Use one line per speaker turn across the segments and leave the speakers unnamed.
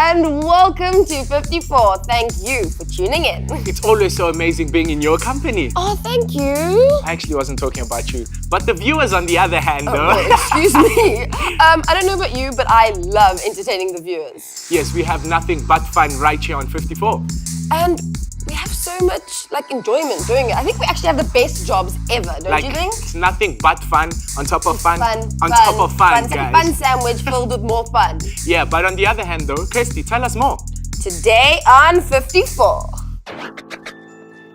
and welcome to 54. Thank you for tuning in.
It's always so amazing being in your company.
Oh, thank you.
I actually wasn't talking about you, but the viewers on the other hand, though.
Oh, excuse me. I don't know about you, but I love entertaining the viewers.
Yes, we have nothing but fun right here on 54.
And we have so much enjoyment doing it. I think we actually have the best jobs ever, don't you think?
It's nothing but fun on top of fun,
Fun,
top of fun, guys.
Fun sandwich filled with more fun.
Yeah, but on the other hand though, Kirsty, tell us more.
Today on 54.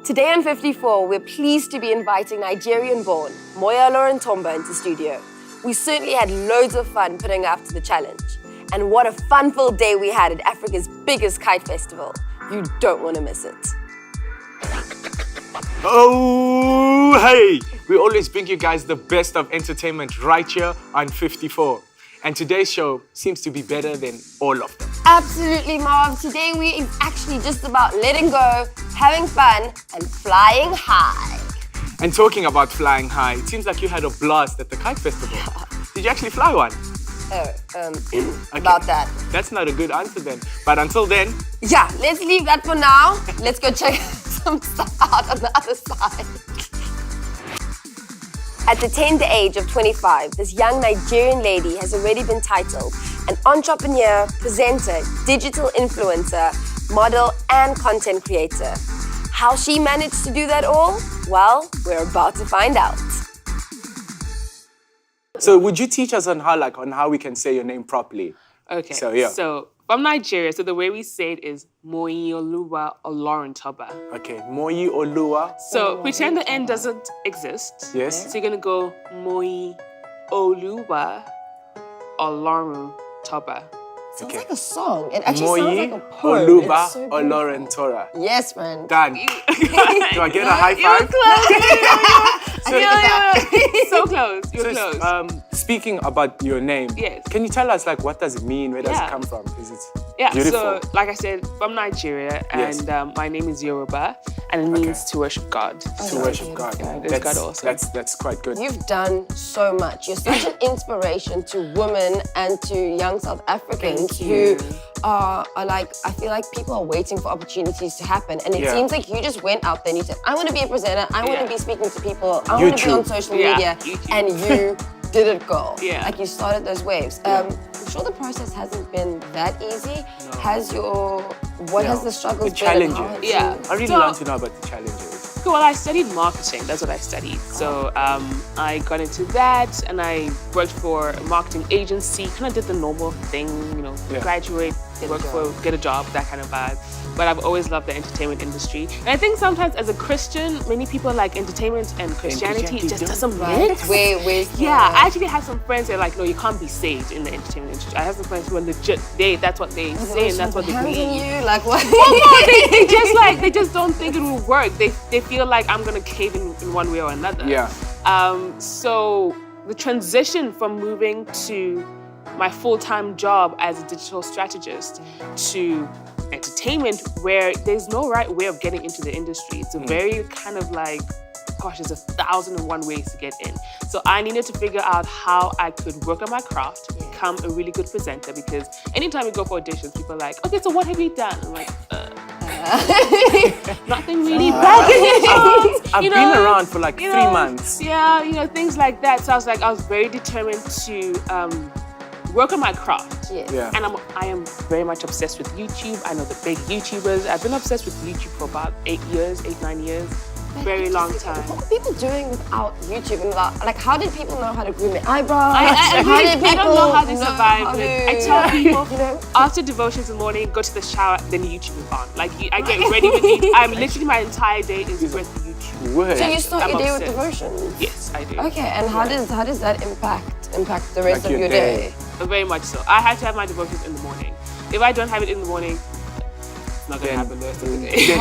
Today on 54, we're pleased to be inviting Nigerian-born Moyin Oloruntoba into studio. We certainly had loads of fun putting up to the challenge. And what a fun-filled day we had at Africa's biggest Kite Festival. You don't want to miss it.
Oh, hey! We always bring you guys the best of entertainment right here on 54. And today's show seems to be better than all of them.
Absolutely, Marv. Today we are actually just about letting go, having fun, and flying high.
And talking about flying high, it seems like you had a blast at the Kite Festival. Did you actually fly one?
About that.
That's not a good answer then. But until then...
Yeah, let's leave that for now. Let's go check some stuff out on the other side. At the tender age of 25, this young Nigerian lady has already been titled an entrepreneur, presenter, digital influencer, model, and content creator. How she managed to do that all? Well, we're about to find out.
So would you teach us on how we can say your name properly?
Okay.
So
from Nigeria, so the way we say it is Moyin Oloruntoba.
Okay, Moyin Oluwa.
So pretend the N doesn't exist.
Yes.
So you're gonna go Moyin Oloruntoba.
Sounds like a song. It actually
Moyin
sounds like a poem.
Oluwa
It's so beautiful.
Oloruntoba.
Yes, friend.
Done. Do I get a high five?
So close. You're close.
Speaking about your name,
Yes.
Can you tell us what does it mean? Where does it
Yeah.
come from? Is it
Yeah,
beautiful?
so like I said, from Nigeria,
Yes.
and my name is Yoruba, and it means to worship God.
To worship God.
Yeah, it is God also.
That's quite good.
You've done so much. You're such an inspiration to women and to young South Africans
Thank you.
who are like, I feel like people are waiting for opportunities to happen. And it
Yeah.
seems like you just went out there and you said, I want to be a presenter, I want to
Yeah.
be speaking to people, I want to be on social media.
YouTube.
And you did it, girl.
Yeah.
Like you started those waves. I'm sure the process hasn't been that easy. Has the struggles
The
been? and
challenges.
how have
Yeah.
you-
I really want to know about the challenges.
Well, I studied marketing. That's what I studied. So I got into that, and I worked for a marketing agency. Kind of did the normal thing, graduate, get a job, that kind of vibe. But I've always loved the entertainment industry. And I think sometimes as a Christian, many people like entertainment and Christianity just doesn't mix.
Wait.
Yeah, I actually have some friends that are like, no, you can't be saved in the entertainment industry. I have some friends who are legit. That's what they say, and that's what they
Hands on
believe.
you, like what?
They just don't think it will work. They feel like I'm gonna cave in one way or another.
Yeah.
So the transition from moving to my full-time job as a digital strategist to entertainment, where there's no right way of getting into the industry. It's a very kind of like, gosh, there's 1,001 ways to get in. So I needed to figure out how I could work on my craft, become a really good presenter, because anytime we go for auditions, people are like, okay, so what have you done? I'm like, nothing really bad.
I've been around for 3 months.
Yeah, things like that. So I was very determined to work on my craft.
Yeah.
And I am very much obsessed with YouTube. I know the big YouTubers. I've been obsessed with YouTube for about 8 years, 8-9 years. Very long time.
What were people doing without YouTube? And how did people know how to groom their eyebrows?
I don't know how they survived it. I tell people,
know?
after devotions in the morning, go to the shower, then YouTube is on. I get ready with YouTube. I'm literally, my entire day is with YouTube.
Word.
So you start
I'm
your day with
obsessed.
devotions?
Yes, I do.
Okay, and how does that impact the rest of
your
your day?
Very much so. I have to have my devotions in the morning. If I don't have it in the morning, it's not going to happen the rest of the day.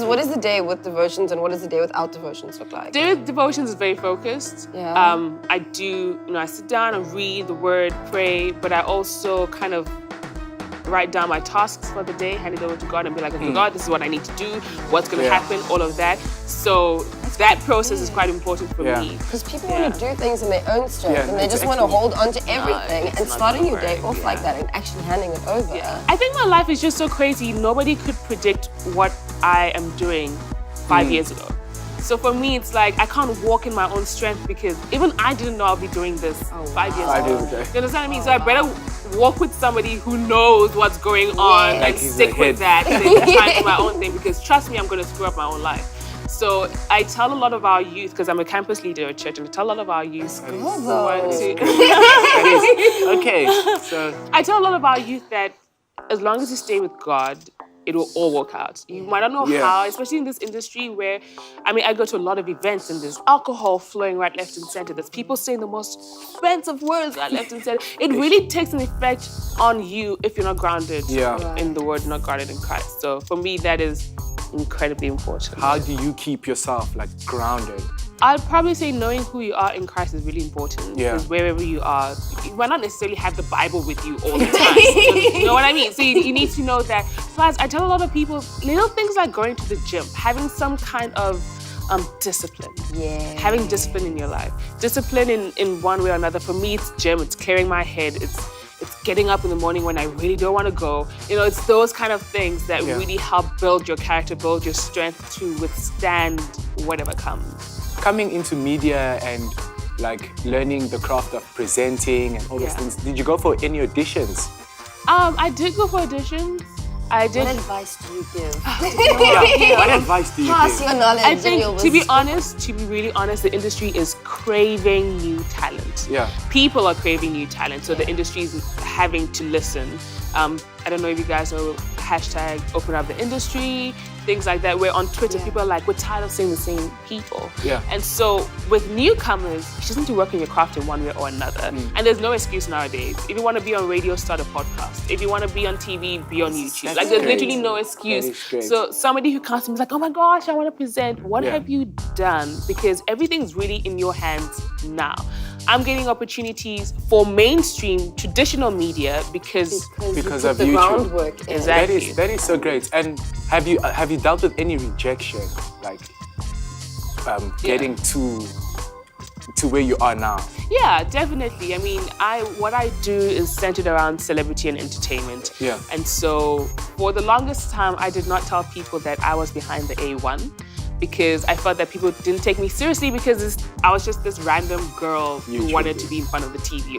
What is the day with devotions and what does the day without devotions look like?
Day with devotions is very focused.
Yeah.
I do, I sit down and read the word, pray, but I also kind of write down my tasks for the day, hand it over to God and be like, okay, God, this is what I need to do, what's going to happen, all of that. So that process is quite important for me.
Because people want to do things in their own strength, and they just want to hold on to everything. And starting your day off like that and actually handing it over.
I think my life is just so crazy. Nobody could predict what I am doing 5 years ago. So for me, it's like I can't walk in my own strength because even I didn't know I'll be doing this 5 years ago. You understand what I mean? So I better walk with somebody who knows what's going on and stick with that and then try and do my own thing, because trust me, I'm going to screw up my own life. So I tell a lot of our youth, because I'm a campus leader at church, and I tell a lot of our youth. I tell a lot of our youth that as long as you stay with God, it will all work out. You might not know how, especially in this industry where, I mean, I go to a lot of events and there's alcohol flowing right, left, and center. There's people saying the most offensive words right, left, and center. It really takes an effect on you if you're not grounded in the word, not grounded in Christ. So for me, that is incredibly important.
How do you keep yourself like grounded?
I'd probably say knowing who you are in Christ is really important. Because wherever you are, you might not necessarily have the Bible with you all the time. You know what I mean? So you need to know that. Plus, I tell a lot of people, little things like going to the gym, having some kind of discipline. Having discipline in your life. Discipline in one way or another. For me, it's gym, it's clearing my head, it's getting up in the morning when I really don't want to go. You know, it's those kind of things that really help build your character, build your strength to withstand whatever comes.
Coming into media and like learning the craft of presenting and all those things, did you go for any auditions?
I did go for auditions. I did.
What advice do you give?
What advice do you
Pass
give?
your knowledge.
I think, to be honest, to be really honest, the industry is craving new talent. People are craving new talent, so the industry is having to listen. I don't know if you guys know hashtag open up the industry, things like that, where on Twitter people are like, we're tired of seeing the same people. And so with newcomers, you just need to work on your craft in one way or another. And there's no excuse nowadays. If you want to be on radio, start a podcast. If you want to be on TV, be on YouTube. Like there's literally no excuse. So somebody who comes to me is like, oh my gosh, I want to present. What have you done? Because everything's really in your hands now. I'm getting opportunities for mainstream traditional media because
of
the
YouTube.
Groundwork.
Exactly.
That is so great. And have you dealt with any rejection, like getting to where you are now?
Yeah, definitely. I mean, what I do is centered around celebrity and entertainment. And so for the longest time, I did not tell people that I was behind the A1. Because I felt that people didn't take me seriously because I was just this random girl who wanted to be in front of the TV.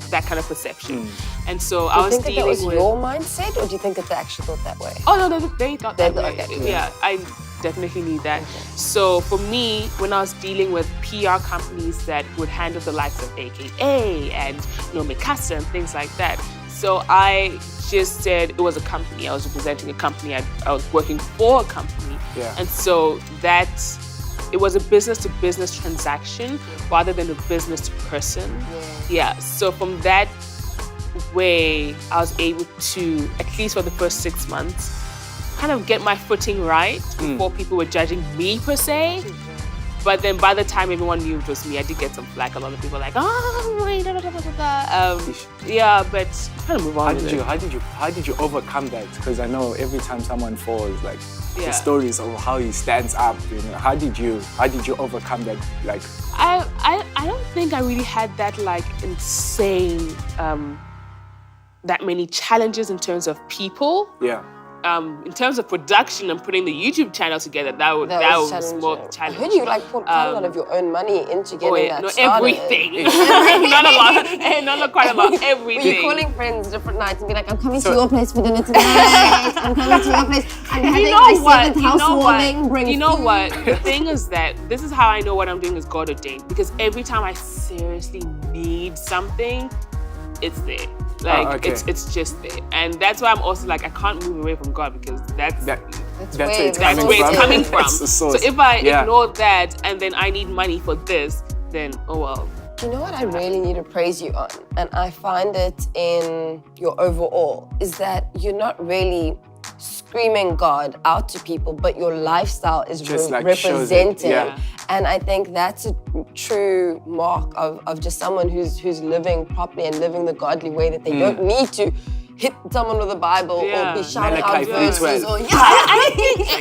That kind of perception. And so I was dealing with...
Do you think that was your mindset, or do you think that they actually thought that way?
Oh, no, they thought that way.
Okay.
Yeah, I definitely need that. So for me, when I was dealing with PR companies that would handle the likes of AKA and Mikasa and things like that, so I just said it was a company. I was representing a company. I was working for a company. And so it was a business-to-business transaction rather than a business-to-person. So from that way, I was able to, at least for the first 6 months, kind of get my footing right before people were judging me per se. But then by the time everyone knew it was me, I did get some flack. A lot of people were like, oh, wait, but kind of move on.
How did you overcome that? Because I know every time someone falls, like the stories of how he stands up, you know, how did you overcome that? Like,
I don't think I really had that like insane that many challenges in terms of people. In terms of production and putting the YouTube channel together, that was more challenging.
I heard you like put quite a lot of your own money into getting that started.
Everything. Not a lot. Not quite a lot. Everything.
Were you calling friends different nights and be like, I'm coming to your place for dinner tonight. I'm coming to your place. I'm having my 7th housewarming. Bring
what? The thing is that this is how I know what I'm doing is God ordained. Because every time I seriously need something, it's there. Like it's just there, and that's why I'm also like I can't move away from God because that's where it's coming from. So if I ignore that and then I need money for this, then oh well.
You know what I really need to praise you on, and I find it in your overall, is that you're not really screaming God out to people, but your lifestyle is representing. And I think that's a true mark of just someone who's living properly and living the godly way, that they don't need to hit someone with a Bible or be shouting out
Malachi
verses
3:12.
or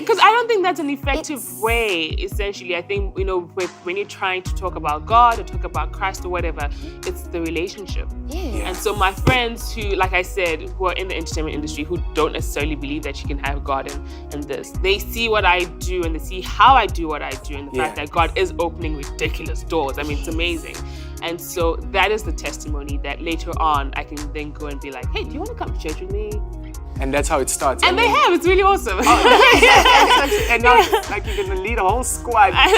Because I don't think that's an effective way, essentially. I think, when you're trying to talk about God or talk about Christ or whatever, it's the relationship.
Yeah.
And so my friends who, like I said, who are in the entertainment industry, who don't necessarily believe that you can have God in this, they see what I do and they see how I do what I do and the fact that God is opening ridiculous doors. I mean, it's amazing. And so that is the testimony that later on I can then go and be like, hey, do you want to come to church with me?
And that's how it starts.
And they have. It's really awesome.
And now, like, you're going to lead a whole squad. I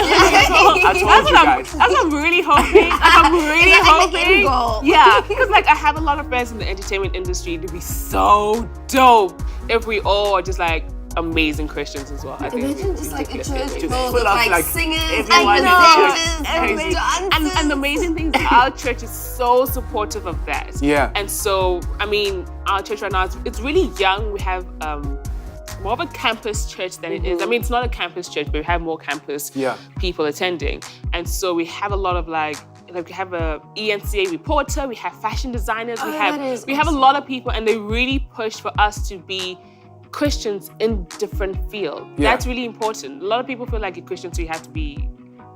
told you guys.
That's what I'm really hoping. I'm really hoping. Yeah, because I have a lot of friends in the entertainment industry. It'd be so dope if we all are just amazing Christians as well. I think
imagine just a church full
full
of
of
singers
everyone
and
crazy.
dancers.
And the amazing thing is our church is so supportive of that.
Yeah.
And so, I mean, our church right now, it's really young. We have more of a campus church than it is. I mean, it's not a campus church, but we have more campus people attending. And so we have a lot of we have a ENCA reporter, we have fashion designers, we have a lot of people, and they really push for us to be Christians in different fields.
Yeah.
That's really important. A lot of people feel like a Christian, so you have to be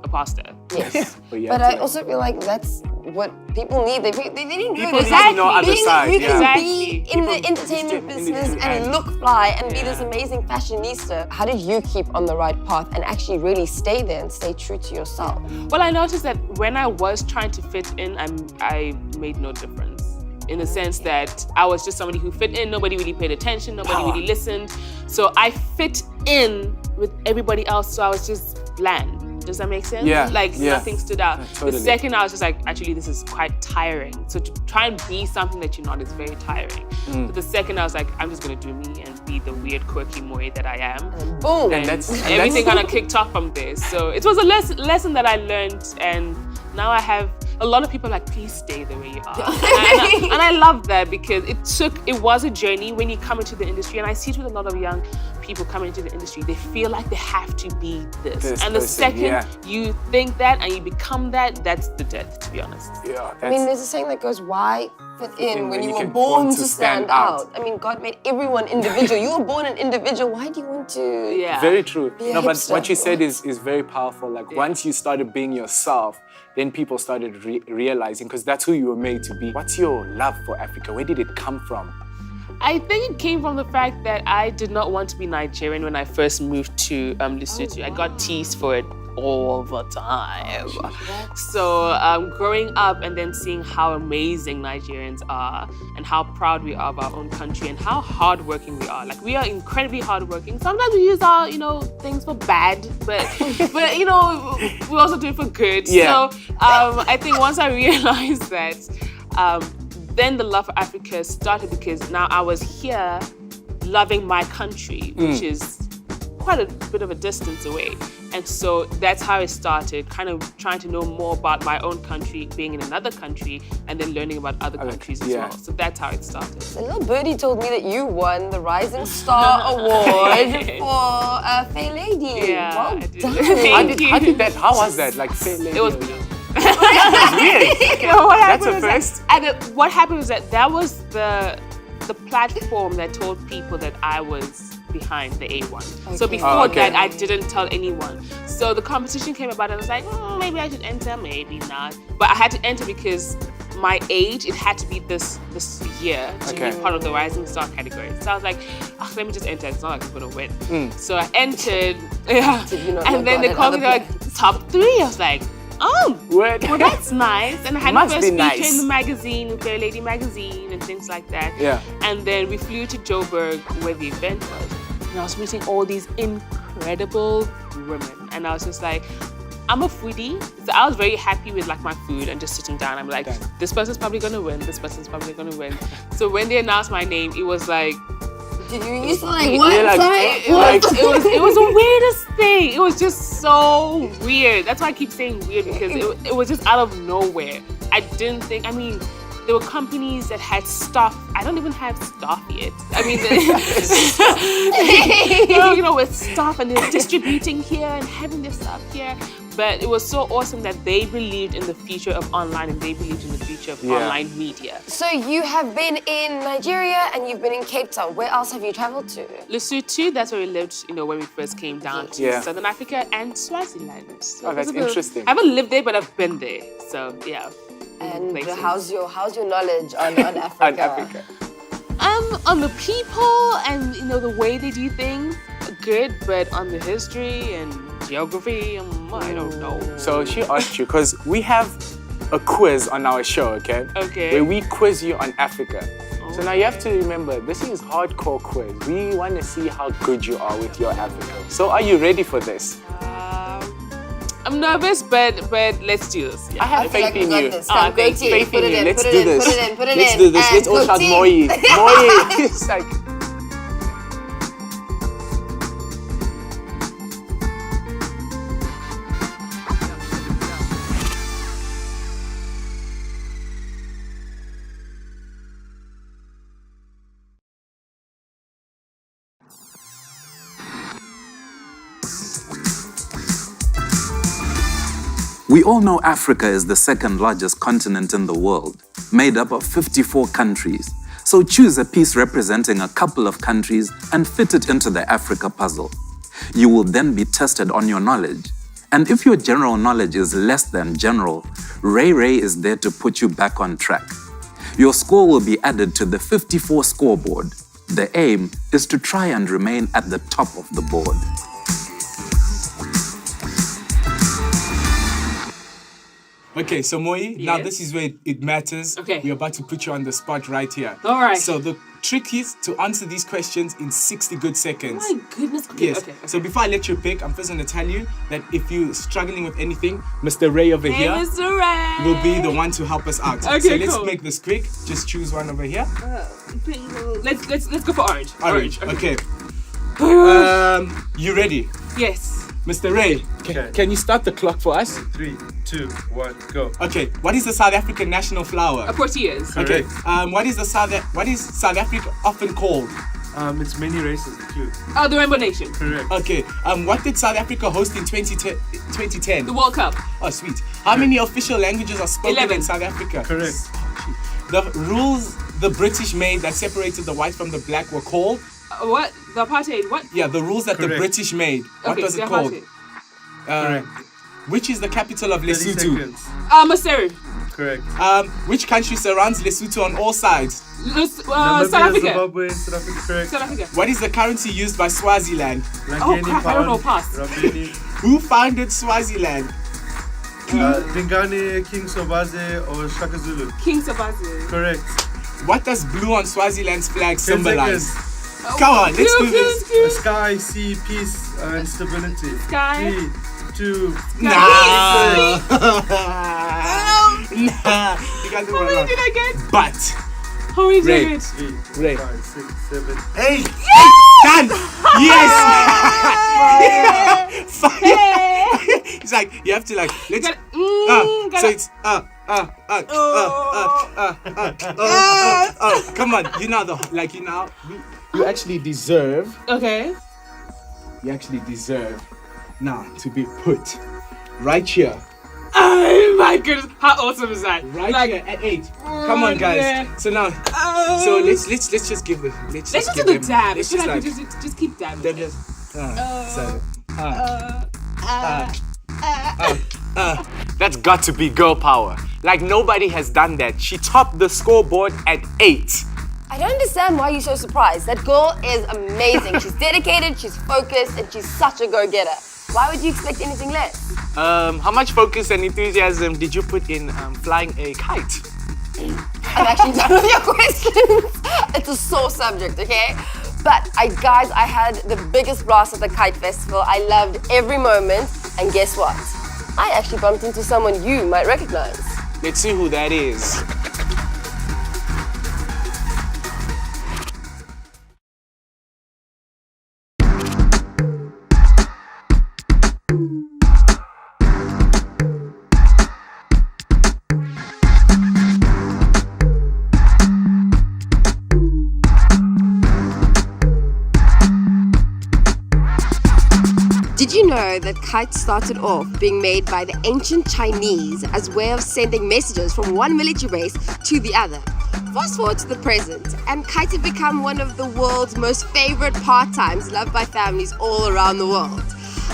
a pastor.
Yes.
But
I also feel like that's what people need. They didn't know
People
this.
need to know other side.
You can
Exactly.
be in the entertainment business and look fly and be this amazing fashionista. How did you keep on the right path and actually really stay there and stay true to yourself?
Well, I noticed that when I was trying to fit in, I made no difference. In the sense that I was just somebody who fit in, nobody really paid attention, nobody really listened. So I fit in with everybody else, so I was just bland. Does that make sense?
Yeah.
Nothing stood out.
Totally.
The second I was just actually this is quite tiring. So to try and be something that you're not is very tiring. So the second I was I'm just gonna do me and be the weird, quirky Moy that I am.
And boom.
And everything kind of kicked off from this. So it was a lesson that I learned, and now I have a lot of people please stay the way you are. and I love that because it was a journey when you come into the industry, and I see it with a lot of young people coming into the industry. They feel like they have to be this. And the second you think that and you become that, that's the death, to be honest.
Yeah.
I mean, there's a saying that goes, why fit in when you were born to stand out? I mean, God made everyone individual. You were born an individual. Why do you want to?
Yeah.
Very true.
Be a
No, but
hipster.
what you said is very powerful. Once you started being yourself, then people started realizing, because that's who you were made to be. What's your love for Africa? Where did it come from?
I think it came from the fact that I did not want to be Nigerian when I first moved to Lesotho. I got teased for it all the time. So growing up and then seeing how amazing Nigerians are and how proud we are of our own country and how hardworking we are. We are incredibly hardworking. Sometimes we use our, things for bad, but we also do it for good.
Yeah.
So I think once I realized that, then the love for Africa started because now I was here loving my country, which is quite a bit of a distance away. And so that's how it started, kind of trying to know more about my own country, being in another country, and then learning about other countries as well. So that's how it started.
The little birdie told me that you won the Rising Star Award for Fair Lady.
Yeah,
Well
I did.
done.
How was that? Fair lady.
It was
weird. That's a first.
What happened was that was the platform that told people that I was behind the A1. So before that, I didn't tell anyone. So the competition came about and I was like, maybe I should enter, maybe not. But I had to enter because my age, it had to be this year to be part of the Rising Star category. So I was like, let me just enter. It's not like I'm gonna win. So I entered, and then they called me, they're like, top 3. I was like, well, that's nice. And I had my first feature in the magazine, Fair Lady magazine, and things like that.
Yeah.
And then we flew to Joburg where the event was. And I was meeting all these incredible women. And I was just like, I'm a foodie. So I was very happy with my food and just sitting down. I'm like, this person's probably gonna win. This person's probably gonna win. So when they announced my name, it was like,
did you used to what? Sorry?
It was the weirdest thing. It was just so weird. That's why I keep saying weird, because it was just out of nowhere. I didn't think, there were companies that had stuff. I don't even have stuff yet. With stuff, and they're distributing here and having their stuff here. But it was so awesome that they believed in the future of online and they believed in the future of online media.
So you have been in Nigeria and you've been in Cape Town. Where else have you traveled to?
Lesotho, that's where we lived, when we first came down to Southern Africa, and Swaziland. So
that's interesting.
I haven't lived there, but I've been there. So yeah.
And how's your knowledge on Africa?
On the people and the way they do things, good, but on the history and geography, I don't know.
So she asked you, because we have a quiz on our show, okay?
Okay.
Where we quiz you on Africa. So now you have to remember, this is hardcore quiz. We want to see how good you are with your Africa. So are you ready for this?
I'm nervous, but let's do this. Yeah.
I have faith in you.
Faith in you.
Let's do this.
Put it
Let's
in.
do this. Let's all shout Moyin. Moyin. It's like...
We all know Africa is the second largest continent in the world, made up of 54 countries. So choose a piece representing a couple of countries and fit it into the Africa puzzle. You will then be tested on your knowledge. And if your general knowledge is less than general, Ray is there to put you back on track. Your score will be added to the 54 scoreboard. The aim is to try and remain at the top of the board.
Okay, so Moyi, now this is where it matters.
Okay.
We're about to put you on the spot right here.
All right.
So the trick is to answer these questions in 60 good seconds.
Oh my goodness. Okay,
Yes.
okay.
So before I let you pick, I'm first going to tell you that if you're struggling with anything, Mr. Ray over here
Mr. Ray
will be the one to help us out.
Okay,
so let's
cool.
make this quick. Just choose one over here.
Let's go for orange.
Orange. Okay. You ready?
Yes.
Mr. Ray, can you start the clock for us?
3, 2, 1, go.
Okay. What is the South African national flower?
A proteas.
Okay. What is South Africa often called?
It's many races, the clue.
Oh, the Rainbow Nation.
Correct.
Okay. What did South Africa host in 2010?
The World Cup.
Oh, sweet. How many official languages are spoken
11.
in South Africa?
Correct.
The rules the British made that separated the white from the black were called?
What? The apartheid? What?
Yeah, the rules that the
Correct.
British made. What
Okay,
was it
the
called?
apartheid.
Correct.
Which is the capital of
30
Lesotho?
seconds.
Maseru.
Correct.
Which country surrounds Lesotho on all sides?
South
Namibia,
Africa.
Zimbabwe, South Africa, correct.
South Africa.
What is the currency used by Swaziland?
Oh, crap, I don't know, pass.
Rabeni,
Who founded Swaziland?
Dingane, King Sobaze, or Shaka Zulu.
King Sabazi.
Correct.
What does blue on Swaziland's flag
10
symbolize?
seconds.
Come on, let's do this.
Sky, sea, peace, and stability.
Sky.
3, 2,
Nah.
Oh.
Nah. You guys
How many
are
did I get?
But
How many did
Ray.
I get?
3,
Ray.
5, 6, 7, 8.
done. Yes. It's like you have to let's. So it's come on, you actually deserve.
Okay.
You actually deserve now to be put right here.
Oh my goodness, how awesome is that?
Right here at 8. Come on, guys.
Yeah.
So now, so let's just give it.
Let's just do the dab.
Let's
I feel
just
like we just keep dabbing.
That's got to be girl power. Like nobody has done that. She topped the scoreboard at 8.
I don't understand why you're so surprised. That girl is amazing. She's dedicated, she's focused, and she's such a go-getter. Why would you expect anything less?
How much focus and enthusiasm did you put in flying a kite?
I'm actually done with your questions. It's a sore subject, okay? But guys, I had the biggest blast at the Kite Festival. I loved every moment, and guess what? I actually bumped into someone you might recognize.
Let's see who that is.
Did you know that kites started off being made by the ancient Chinese as a way of sending messages from one military base to the other? Fast forward to the present, and kites have become one of the world's most favorite pastimes loved by families all around the world.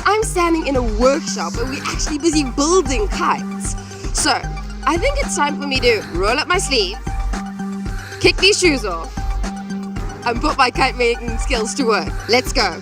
I'm standing in a workshop where we're actually busy building kites. So, I think it's time for me to roll up my sleeves, kick these shoes off, and put my kite making skills to work. Let's go.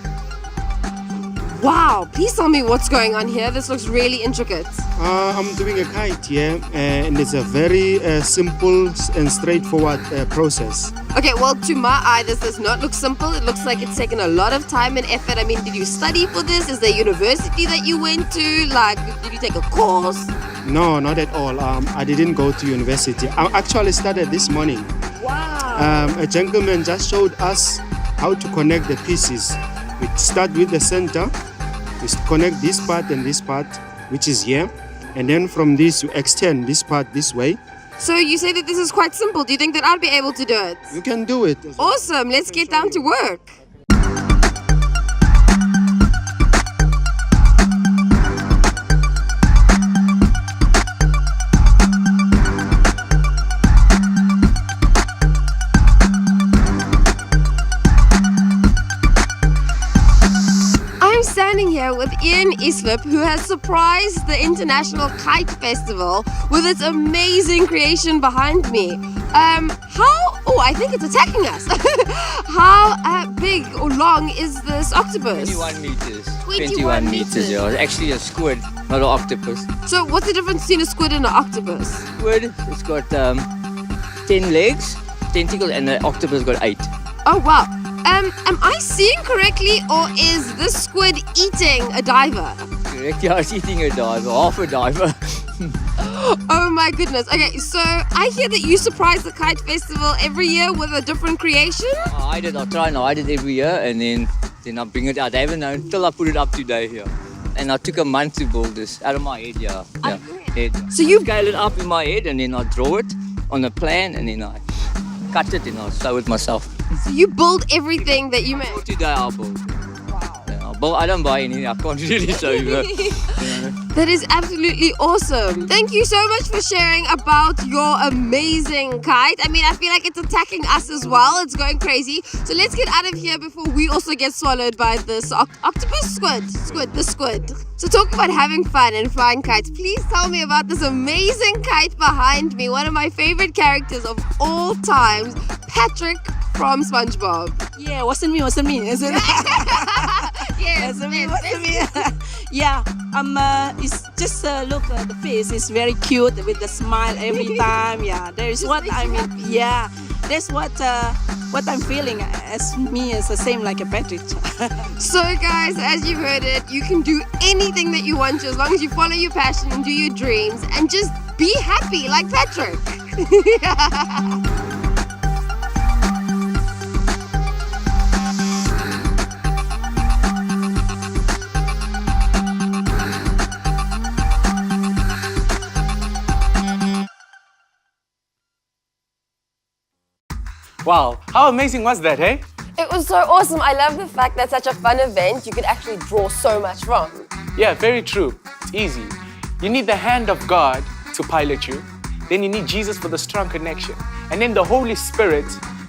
Wow, please tell me what's going on here. This looks really intricate.
I'm doing a kite here, and it's a very simple and straightforward process.
Okay, well, to my eye, this does not look simple. It looks like it's taken a lot of time and effort. I mean, did you study for this? Is there a university that you went to? Like, did you take a course?
No, not at all. I didn't go to university. I actually started this morning.
Wow.
A gentleman just showed us how to connect the pieces. We start with the center. We connect this part and this part, which is here. And then from this, you extend this part this way.
So you say that this is quite simple. Do you think that I'd be able to do it?
You can do it.
Awesome. Let's get down to work. Standing here with Ian Islip, who has surprised the International Kite Festival with its amazing creation behind me. I think it's attacking us. How big or long is this octopus?
21 meters.
21 meters.
Yeah. It's actually a squid, not an octopus.
So what's the difference between a squid and an octopus?
Squid, it's got 10 legs, tentacles, and the octopus got 8.
Oh, wow. Am I seeing correctly, or is this squid eating a diver?
Correct, yeah, it's eating a diver, half a diver.
Oh my goodness. Okay, so I hear that you surprise the Kite Festival every year with a different creation?
I try and hide it every year, and then I bring it out. I haven't known until I put it up today here. And I took a month to build this out of my head, yeah. Head.
So you
scale it up in my head, and then I draw it on a plan, and then I cut it and I sew it myself.
So you build everything that you make?
Today I'll build. Wow. I don't buy anything, I can't really show you that.
That is absolutely awesome. Thank you so much for sharing about your amazing kite. I mean, I feel like it's attacking us as well. It's going crazy. So let's get out of here before we also get swallowed by this octopus squid. So talk about having fun and flying kites. Please tell me about this amazing kite behind me. One of my favorite characters of all times, Patrick from SpongeBob.
Yeah, wasn't me, is it?
Yes,
wasn't me. Yeah, it's just look, the face is very cute with the smile every time. Yeah, there is what I mean. Yeah, that's what I'm feeling as me is the same like a Patrick.
So guys, as you've heard it, you can do anything that you want to as long as you follow your passion and do your dreams and just be happy like Patrick.
Wow, how amazing was that, hey?
It was so awesome. I love the fact that such a fun event you could actually draw so much from.
Yeah, very true. It's easy. You need the hand of God to pilot you. Then you need Jesus for the strong connection. And then the Holy Spirit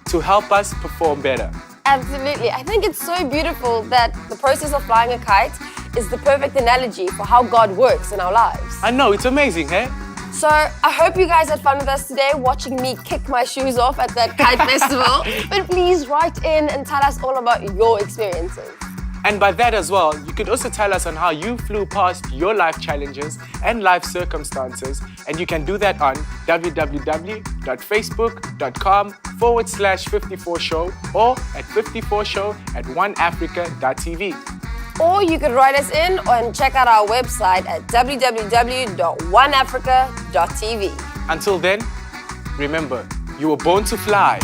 to help us perform better.
Absolutely. I think it's so beautiful that the process of flying a kite is the perfect analogy for how God works in our lives.
I know, it's amazing, hey?
So I hope you guys had fun with us today watching me kick my shoes off at that Kite Festival. But please write in and tell us all about your experiences.
And by that as well, you could also tell us on how you flew past your life challenges and life circumstances. And you can do that on www.facebook.com/FiftyFour show or at 54show@oneafrica.tv.
Or you could write us in and check out our website at www.oneafrica.tv.
Until then, remember, you were born to fly.